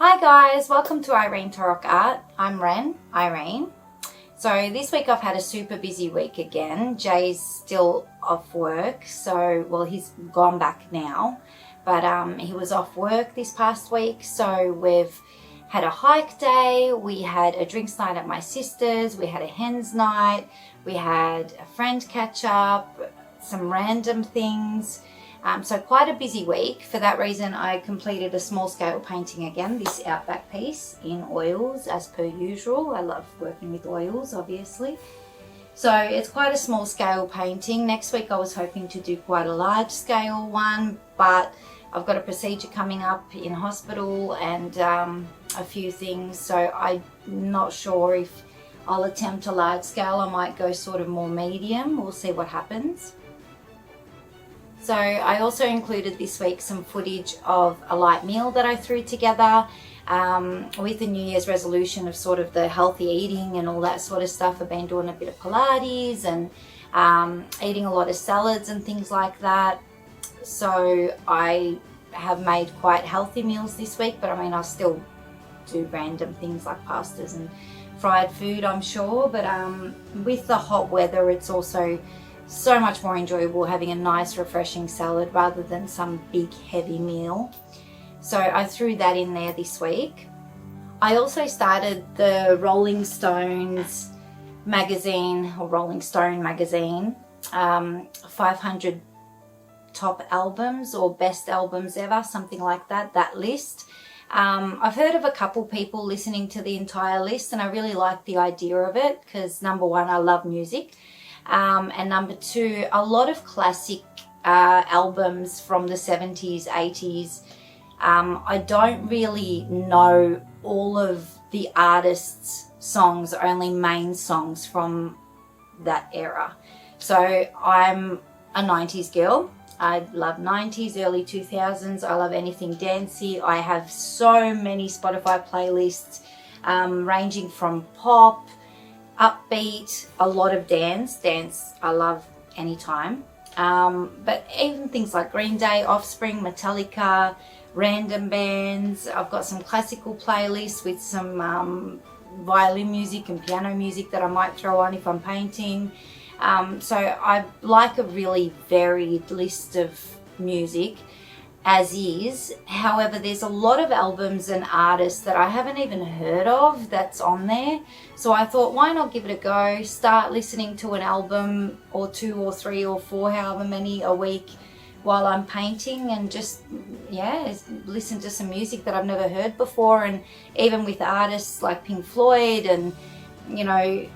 Hi guys, welcome to Irene Torok Art. I'm Irene. So this week I've had a super busy week again. Jay's still off work, so well he's gone back now, but he was off work this past week. So we've had a hike day, we had a drinks night at my sister's, we had a hens night, we had a friend catch up, some random things. So quite a busy week. For that reason, I completed a small scale painting again, this Outback piece in oils as per usual. I love working with oils, obviously. So it's quite a small scale painting. Next week I was hoping to do quite a large scale one, but I've got a procedure coming up in hospital and a few things. So I'm not sure if I'll attempt a large scale. I might go sort of more medium. We'll see what happens. So I also included this week some footage of a light meal that I threw together with the New Year's resolution of sort of the healthy eating and all that sort of stuff. I've been doing a bit of Pilates and eating a lot of salads and things like that. So I have made quite healthy meals this week, but I mean, I'll still do random things like pastas and fried food, I'm sure. But with the hot weather, it's also so much more enjoyable having a nice refreshing salad rather than some big heavy meal. So I threw that in there this week. I also started the Rolling Stones magazine, or Rolling Stone magazine, 500 top albums or best albums ever, something like that, that list. I've heard of a couple people listening to the entire list, and I really like the idea of it because number one, I love music. And number two, a lot of classic albums from the 70s, 80s. I don't really know all of the artists' songs, only main songs from that era. So I'm a 90s girl. I love 90s, early 2000s. I love anything dancey. I have so many Spotify playlists ranging from pop, upbeat, a lot of dance I love anytime, but even things like Green Day, Offspring, Metallica, random bands. I've got some classical playlists with some violin music and piano music that I might throw on if I'm painting. So I like a really varied list of music as is. However, there's a lot of albums and artists that I haven't even heard of that's on there. So I thought, why not give it a go? Start listening to an album or two or three or four, however many a week while I'm painting, and just, yeah, listen to some music that I've never heard before. And even with artists like Pink Floyd and, you know,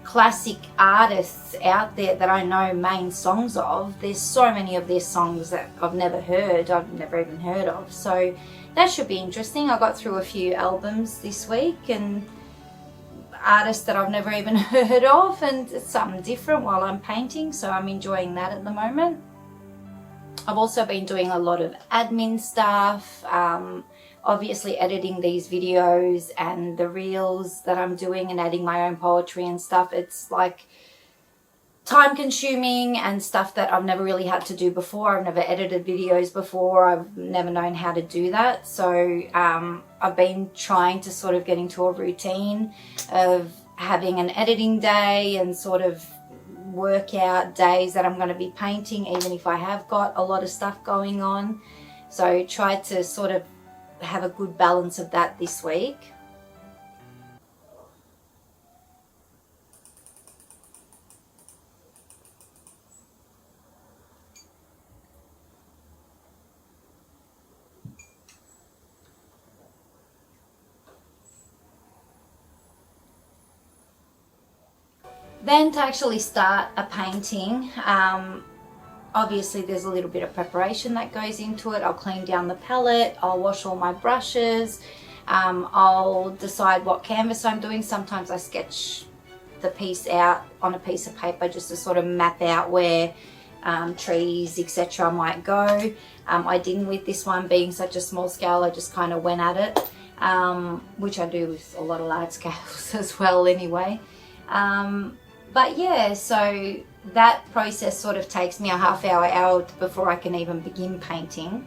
classic artists out there that I know main songs of, there's so many of their songs that I've never even heard of. So that should be interesting. I got through a few albums this week and artists that I've never even heard of, and it's something different while I'm painting, so I'm enjoying that at the moment. I've also been doing a lot of admin stuff, obviously editing these videos and the reels that I'm doing and adding my own poetry and stuff. It's like time consuming and stuff that I've never really had to do before. I've never edited videos before. I've never known how to do that. So I've been trying to sort of get into a routine of having an editing day and sort of work out days that I'm going to be painting, even if I have got a lot of stuff going on. So try to sort of have a good balance of that this week. Then to actually start a painting, obviously there's a little bit of preparation that goes into it. I'll clean down the palette, I'll wash all my brushes, I'll decide what canvas I'm doing. Sometimes I sketch the piece out on a piece of paper just to sort of map out where trees, etc. might go. I didn't with this one being such a small scale. I just kind of went at it, which I do with a lot of large scales as well anyway. But yeah, so that process sort of takes me a half hour before I can even begin painting.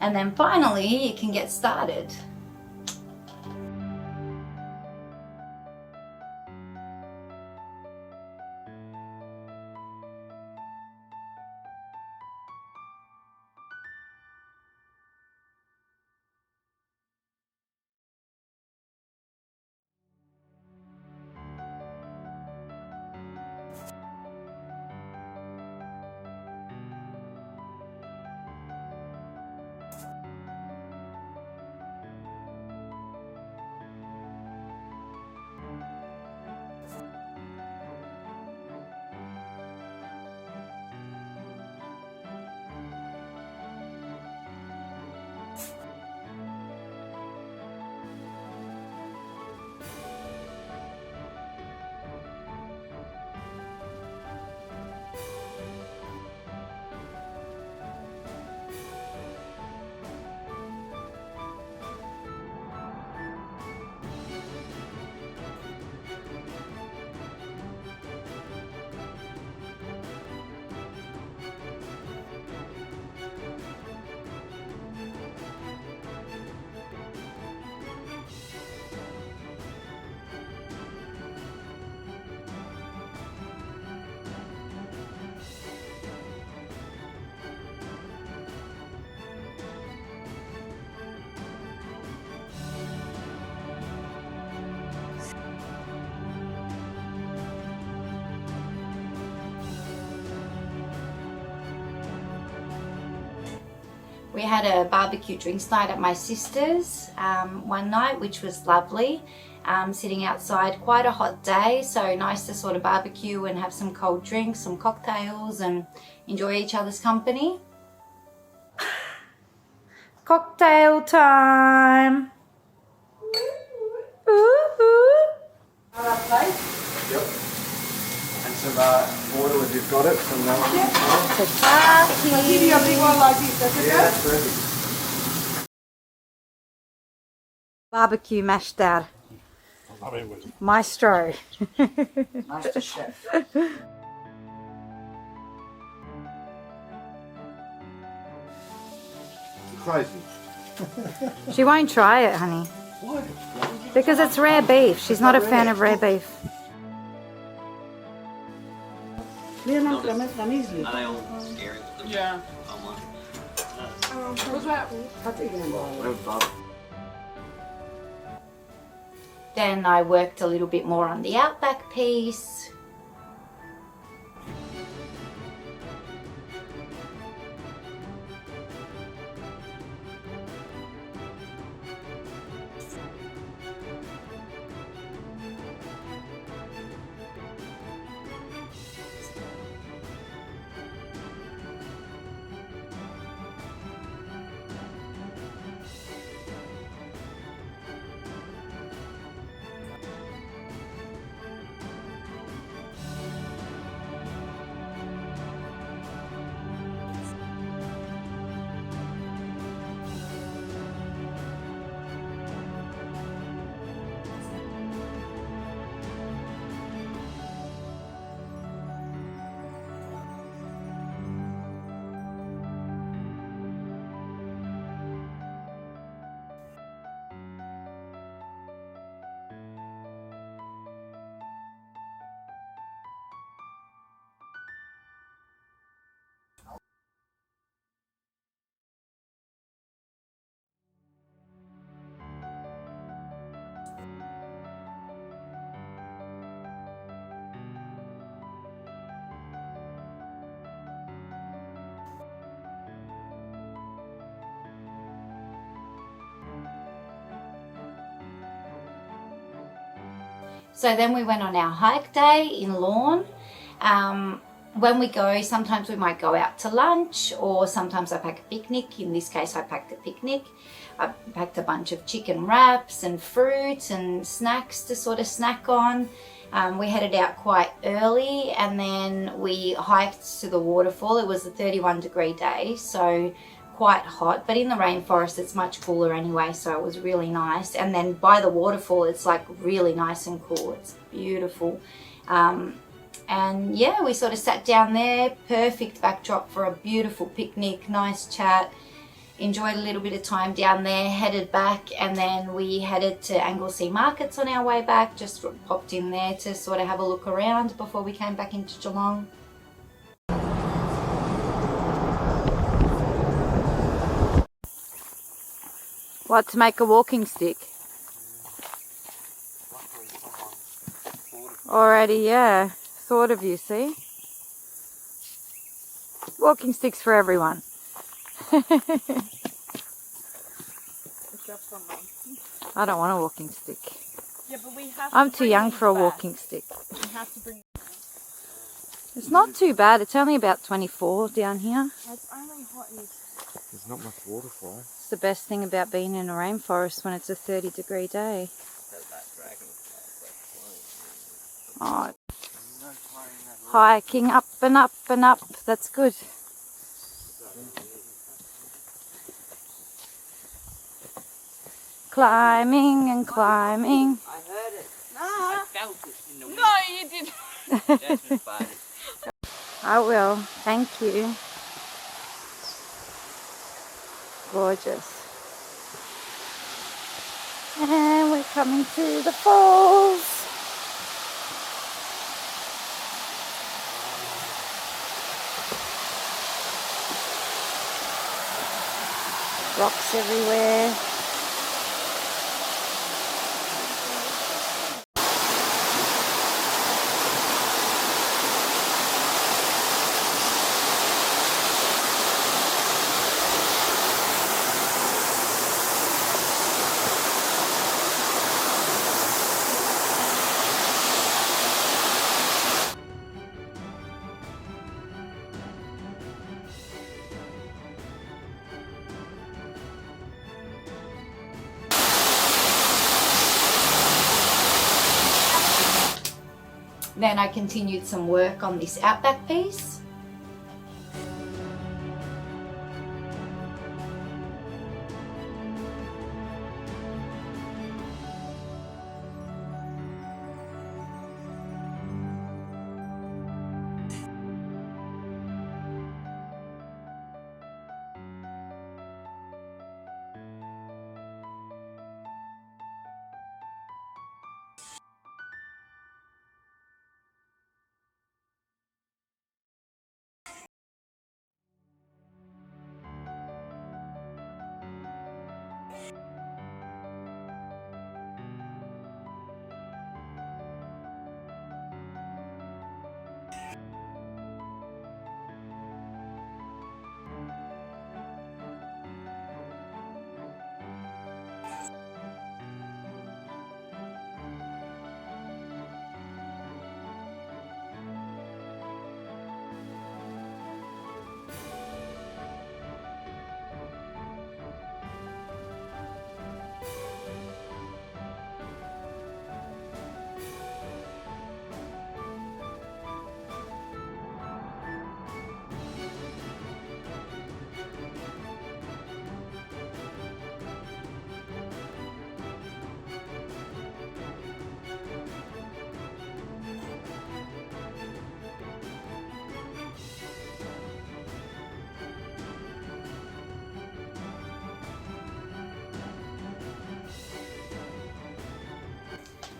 And then finally you can get started. We had a barbecue drinks night at my sister's one night, which was lovely. Sitting outside, quite a hot day, so nice to sort of barbecue and have some cold drinks, some cocktails, and enjoy each other's company. Cocktail time! Plate? Yep. And some water if you've got it. Some I'll give you a big one like this, that's okay? Yeah, that's perfect. Barbecue mashed dad. Maestro. Master chef. Crazy. She won't try it, honey. Why? Because it's rare beef. She's not a fan of rare beef. Are they all scary? Yeah. Then I worked a little bit more on the Outback piece. So then we went on our hike day in Lorne. When we go, sometimes we might go out to lunch, or sometimes I pack a picnic. In this case, I packed a picnic. I packed a bunch of chicken wraps and fruit and snacks to sort of snack on. We headed out quite early and then we hiked to the waterfall. It was a 31-degree day, so quite hot, but in the rainforest it's much cooler anyway, so it was really nice. And then by the waterfall it's like really nice and cool. It's beautiful. And yeah, we sort of sat down there, perfect backdrop for a beautiful picnic, nice chat, enjoyed a little bit of time down there, headed back, and then we headed to Anglesea Markets on our way back, just popped in there to sort of have a look around before we came back into Geelong. What, to make a walking stick? Already, yeah. Thought of you, see? Walking sticks for everyone. I don't want a walking stick. Yeah, but we have I'm too young for a walking stick. We have to bring It's not too bad. It's only about 24 down here. It's only hot in There's not much water flow. It's the best thing about being in a rainforest when it's a 30-degree day. Oh, hiking up and up and up. That's good. Climbing and climbing. I heard it. No, I felt it in the wind. no, you didn't. Jasmine farted. I will. Thank you. Gorgeous. And we're coming to the falls. Rocks everywhere. Then I continued some work on this outback piece.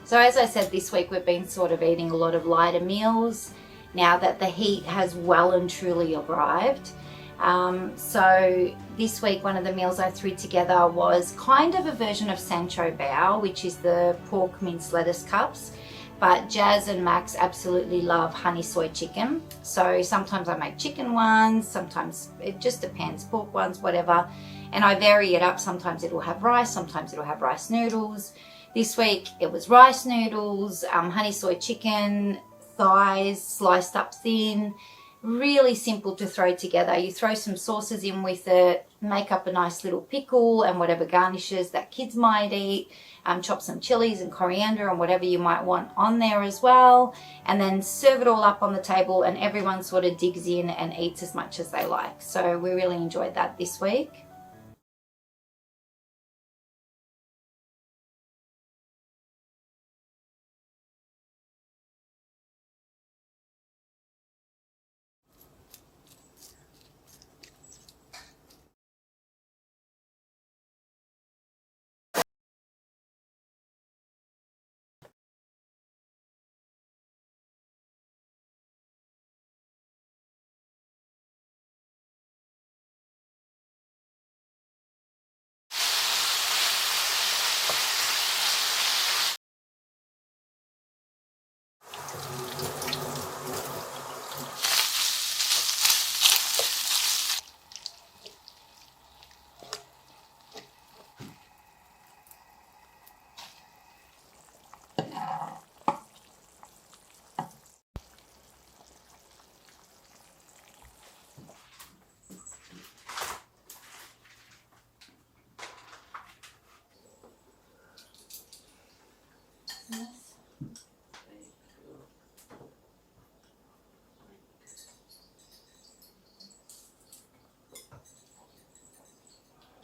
So as I said, this week we've been sort of eating a lot of lighter meals now that the heat has well and truly arrived. So this week one of the meals I threw together was kind of a version of Sancho Bao, which is the pork minced lettuce cups. But Jazz and Max absolutely love honey soy chicken. So sometimes I make chicken ones, sometimes it just depends, pork ones, whatever. And I vary it up. Sometimes it'll have rice, sometimes it'll have rice noodles. This week it was rice noodles, honey soy chicken, thighs sliced up thin. It really simple to throw together. You throw some sauces in with it, make up a nice little pickle and whatever garnishes that kids might eat. Chop some chilies and coriander and whatever you might want on there as well, and then serve it all up on the table, and everyone sort of digs in and eats as much as they like. So we really enjoyed that this week.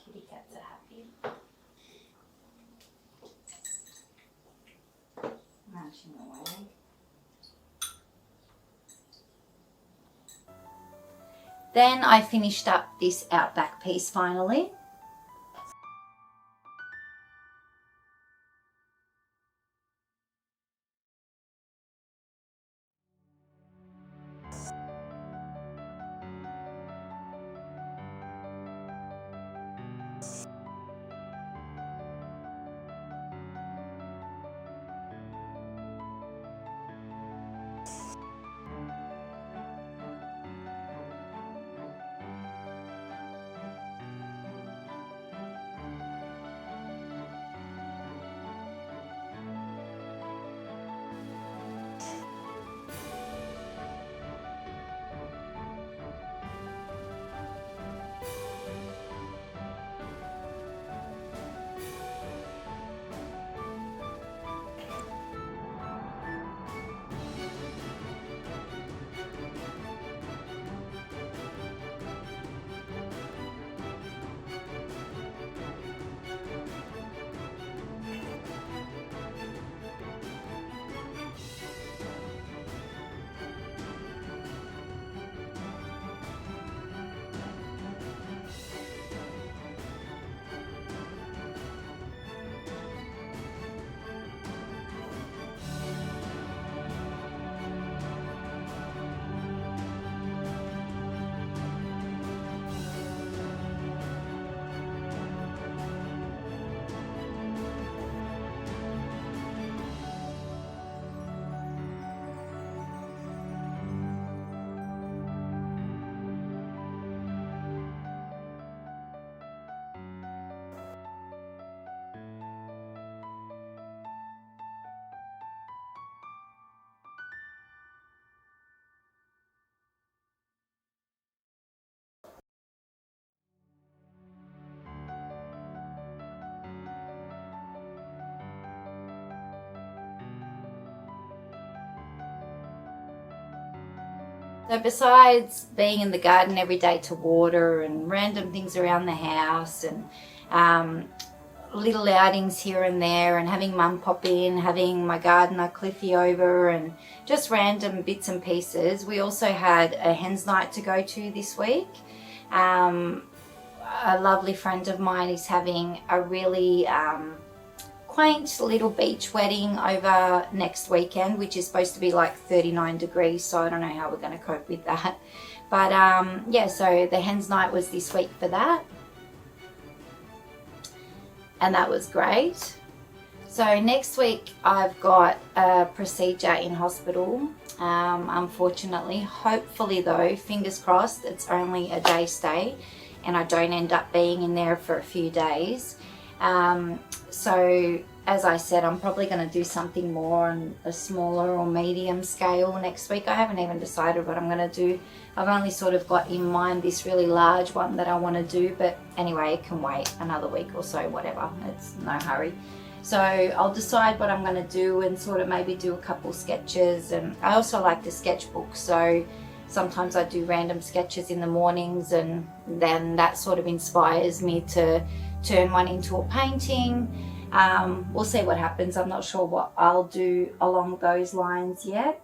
Kitty cats are happy. Marching away. Then I finished up this Outback piece finally. So besides being in the garden every day to water and random things around the house and little outings here and there, and having mum pop in, having my gardener Cliffy over, and just random bits and pieces, we also had a hens night to go to this week. A lovely friend of mine is having a really quaint little beach wedding over next weekend, which is supposed to be like 39 degrees, so I don't know how we're going to cope with that. But yeah, so the hens night was this week for that, and that was great. So next week I've got a procedure in hospital, unfortunately. Hopefully though, fingers crossed, it's only a day stay and I don't end up being in there for a few days. So as I said, I'm probably going to do something more on a smaller or medium scale next week. I haven't even decided what I'm going to do. I've only sort of got in mind this really large one that I want to do, but anyway, it can wait another week or so, whatever. It's no hurry. So I'll decide what I'm going to do and sort of maybe do a couple sketches. And I also like the sketchbook, so sometimes I do random sketches in the mornings, and then that sort of inspires me to turn one into a painting. We'll see what happens. I'm not sure what I'll do along those lines yet.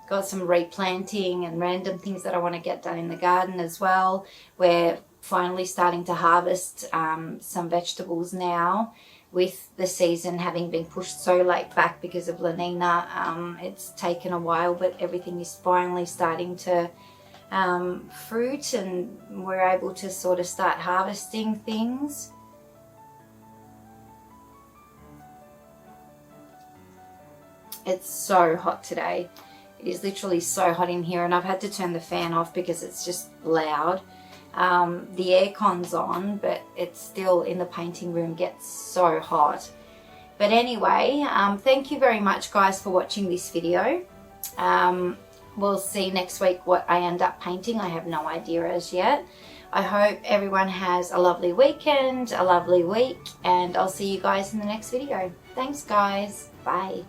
Got some replanting and random things that I want to get done in the garden as well. We're finally starting to harvest some vegetables now, with the season having been pushed so late back because of La Nina. It's taken a while, but everything is finally starting to fruit, and we're able to sort of start harvesting things. It's so hot today. It is literally so hot in here, and I've had to turn the fan off because it's just loud. The aircon's on, but it's still in the painting room, gets so hot. But anyway, thank you very much guys for watching this video. We'll see next week what I end up painting. I have no idea as yet. I hope everyone has a lovely weekend, a lovely week, and I'll see you guys in the next video. Thanks guys. Bye.